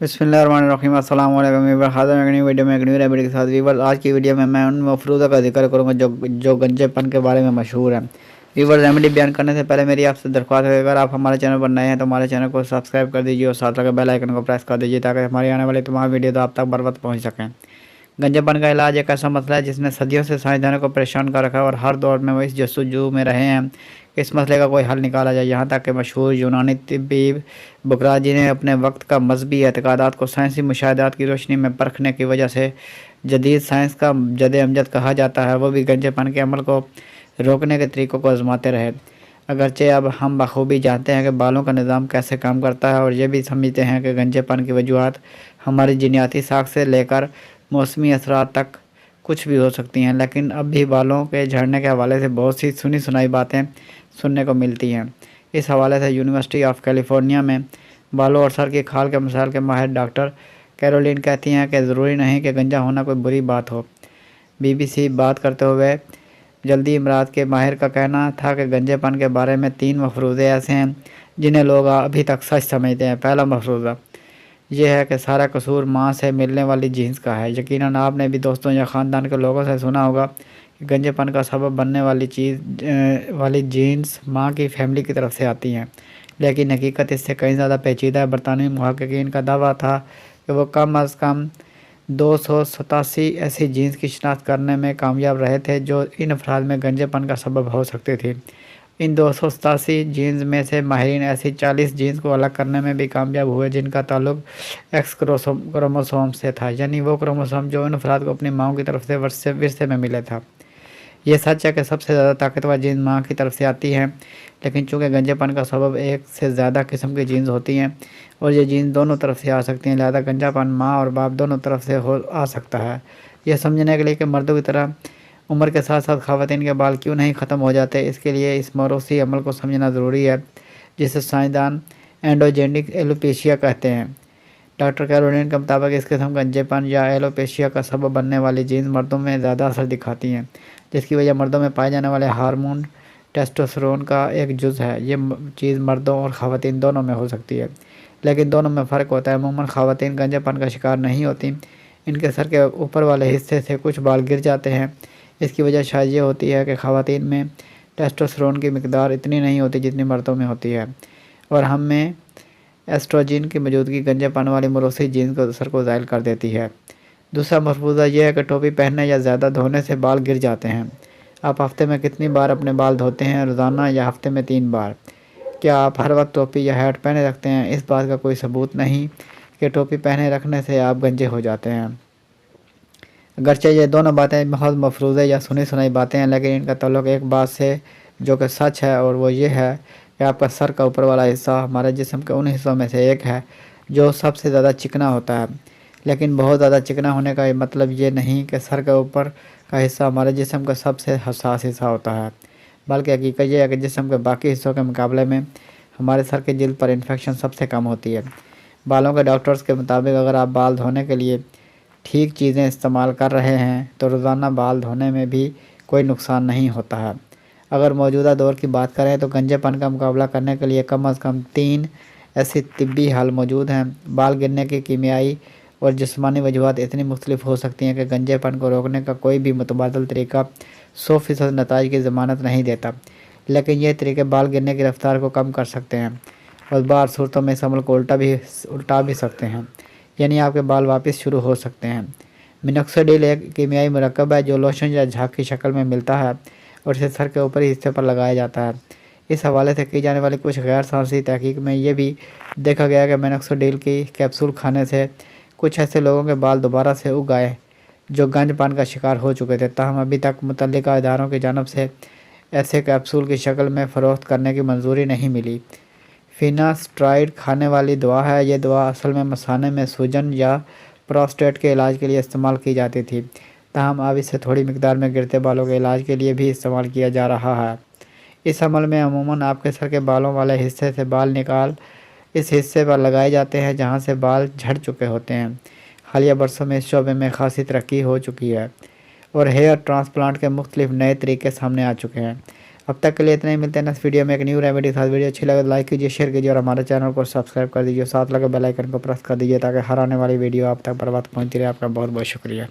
बिस्मिल्लाहिर्रहमानिर्रहीम अस्सलाम वालेकुम वीवर। हाज़िर एक नई वीडियो में एक न्यू रेमेडी के साथ। वीवर, आज की वीडियो में मैं उन मफरूज़ा का जिक्र करूँगा जो गंजेपन के बारे में मशहूर है। वीवर, रेमेडी बयान करने से पहले मेरी आपसे दरख्वास्त है, अगर आप हमारे चैनल पर नए हैं तो हमारे चैनल को सब्सक्राइब कर दीजिए और साथ लगे बेल आइकन को प्रेस कर दीजिए ताकि हमारी आने वाली तमाम वीडियो तो आप तक बर वक्त पहुँच सकें। गंजेपन का इलाज एक ऐसा मसला है जिसने सदियों से साइंसदानों को परेशान कर रखा है और हर दौर में वो इस जस्तुजू में रहे हैं कि इस मसले का कोई हल निकाला जाए। यहाँ तक कि मशहूर यूनानी तिब्बी बुकराजी ने अपने वक्त का मजहबी एतकादात को साइंसी मुशाहदात की रोशनी में परखने की वजह से जदीद साइंस का जद अमजद कहा जाता है, वो भी गंजेपन के अमल को रोकने के तरीक़ों को आजमाते रहे। अगरचे अब हम बखूबी जानते हैं कि बालों का निज़ाम कैसे काम करता है और ये भी समझते हैं कि गंजेपन की वजूहत हमारी जीनियाती साख से लेकर मौसमी असरात तक कुछ भी हो सकती हैं, लेकिन अब भी बालों के झड़ने के हवाले से बहुत सी सुनी सुनाई बातें सुनने को मिलती हैं। इस हवाले से यूनिवर्सिटी ऑफ कैलिफोर्निया में बालों और सर की खाल के मसाइल के माहिर डॉक्टर कैरोलिन कहती हैं कि ज़रूरी नहीं कि गंजा होना कोई बुरी बात हो। BBC बात करते हुए जल्दी इमरात के माहिर का कहना था कि गंजेपन के बारे में 3 मफरूज़े ऐसे हैं जिन्हें लोग अभी तक सच समझते हैं। पहला मफरूज़ा यह है कि सारा कसूर माँ से मिलने वाली जीन्स का है। यकीनन आपने भी दोस्तों या ख़ानदान के लोगों से सुना होगा कि गंजेपन का सबब बनने वाली जीन्स माँ की फैमिली की तरफ से आती हैं, लेकिन हकीकत इससे कहीं ज़्यादा पेचीदा है। बरतानवी मुहक्किकीन का दावा था कि वो कम अज़ कम 287 ऐसी जीन्स की शिनाख्त करने में कामयाब रहे थे जो इन अफराद में गंजेपन का सबब हो सकती थी। इन 287 जीन्स में से माहिरीन ऐसी 40 जीन्स को अलग करने में भी कामयाब हुए जिनका ताल्लुक एक्स क्रोमोसोम से था, यानी वो क्रोमोसोम जो इन अफराद को अपनी माँ की तरफ से विरसे में मिले था। ये सच है कि सबसे ज़्यादा ताकतवर जीन्स माँ की तरफ से आती है, लेकिन चूँकि गंजेपन का सबब एक से ज़्यादा किस्म की जीन्स होती हैं और ये जीन्स दोनों तरफ से आ सकती हैं, लिहाजा गंजापन माँ और बाप दोनों तरफ से आ सकता है। यह समझने के लिए कि मर्दों की तरह उम्र के साथ साथ ख़वातीन के बाल क्यों नहीं ख़त्म हो जाते, इसके लिए इस मौरूसी अमल को समझना ज़रूरी है जिसे साइंसदान एंडोजेनिक एलोपेशिया कहते हैं। डॉक्टर कैरोलिन के मुताबिक इस किस्म गंजेपन या एलोपेशिया का सबब बनने वाली जीन्स मर्दों में ज़्यादा असर दिखाती हैं, जिसकी वजह मर्दों में पाए जाने वाले हार्मोन टेस्टोस्टेरोन का एक जुज़ है। ये चीज़ मर्दों और ख़वातीन दोनों में हो सकती है, लेकिन दोनों में फ़र्क होता है। अमूमन ख़वातीन गंजेपन का शिकार नहीं होती, इनके सर के ऊपर वाले हिस्से से कुछ बाल गिर जाते हैं। इसकी वजह शायद ये होती है कि ख़वातीन में टेस्टोस्टेरोन की मिकदार इतनी नहीं होती जितनी मर्दों में होती है, और हम में एस्ट्रोजन की मौजूदगी गंजेपन वाली मौरूसी जीन्स के असर को ज़ायल कर देती है। दूसरा मफरूज़ा यह है कि टोपी पहनने या ज़्यादा धोने से बाल गिर जाते हैं। आप हफ़्ते में कितनी बार अपने बाल धोते हैं, रोज़ाना या हफ़्ते में 3 बार? क्या आप हर वक्त टोपी या हैट पहने रखते हैं? इस बात का कोई सबूत नहीं कि टोपी पहने रखने से आप गंजे हो जाते हैं। अगरचे ये दोनों बातें बहुत मफरूज़े या सुनी सुनाई बातें हैं, लेकिन इनका ताल्लुक एक बात से जो कि सच है, और वो ये है कि आपका सर का ऊपर वाला हिस्सा हमारे जिस्म के उन हिस्सों में से एक है जो सबसे ज़्यादा चिकना होता है। लेकिन बहुत ज़्यादा चिकना होने का मतलब ये नहीं कि सर के ऊपर का हिस्सा हमारे जिस्म का सबसे हसास हिस्सा होता है, बल्कि हकीकत यह है कि जिस्म के बाकी हिस्सों के मुकाबले में हमारे सर की जिल्द पर इन्फेक्शन सबसे कम होती है। बालों के डॉक्टर्स के मुताबिक अगर आप बाल धोने के लिए ठीक चीज़ें इस्तेमाल कर रहे हैं तो रोज़ाना बाल धोने में भी कोई नुकसान नहीं होता है। अगर मौजूदा दौर की बात करें तो गंजेपन का मुकाबला करने के लिए कम अज़ कम 3 ऐसी तिब्बी हल मौजूद हैं। बाल गिरने की कीमियाई और जिस्मानी वजूहत इतनी मुख्तलिफ हो सकती हैं कि गंजेपन को रोकने का कोई भी मुतबादल तरीका 100% नताइज की ज़मानत नहीं देता, लेकिन ये तरीके बाल गिरने की रफ्तार को कम कर सकते हैं और बार सूरतों में इस अमल को उल्टा भी सकते हैं, यानी आपके बाल वापस शुरू हो सकते हैं। मिनोक्सिडिल एक कीमियाई मरकब है जो लोशन या झाग की शक्ल में मिलता है और इसे सर के ऊपरी हिस्से पर लगाया जाता है। इस हवाले से की जाने वाली कुछ गैर साइंसी तहकीक में ये भी देखा गया कि मिनोक्सिडिल की कैप्सूल खाने से कुछ ऐसे लोगों के बाल दोबारा से उग आए जो गंजपन का शिकार हो चुके थे। ताहम अभी तक मुतल्लिका इदारों की जानब से ऐसे कैप्सूल की शक्ल में फ़रोख्त करने की मंजूरी नहीं मिली। फिनास्ट्राइड खाने वाली दवा है। ये दवा असल में मसाने में सूजन या प्रोस्टेट के इलाज के लिए इस्तेमाल की जाती थी, ताहम अब इसे थोड़ी मिकदार में गिरते बालों के इलाज के लिए भी इस्तेमाल किया जा रहा है। इस अमल में अमूमन आपके सर के बालों वाले हिस्से से बाल निकाल इस हिस्से पर लगाए जाते हैं जहां से बाल झड़ चुके होते हैं। हालिया बरसों में इस शोबे में खासी तरक्की हो चुकी है और हेयर ट्रांसप्लांट के मुख्तलिफ नए तरीके सामने आ चुके हैं। اب تک کے لیے اتنا ہی، ملتے ہیں نیکسٹ ویڈیو میں ایک نیو ریمیڈی کے ساتھ۔ ویڈیو اچھی لگے تو لائک کیجیے، شیئر کیجیے اور ہمارے چینل کو سبسکرائب کر دیجیے، ساتھ لگے بیل آئیکن کو پریس کر دیجیے تاکہ ہر آنے والی ویڈیو آپ تک بر وقت پہنچتی رہے۔ آپ کا بہت بہت شکریہ۔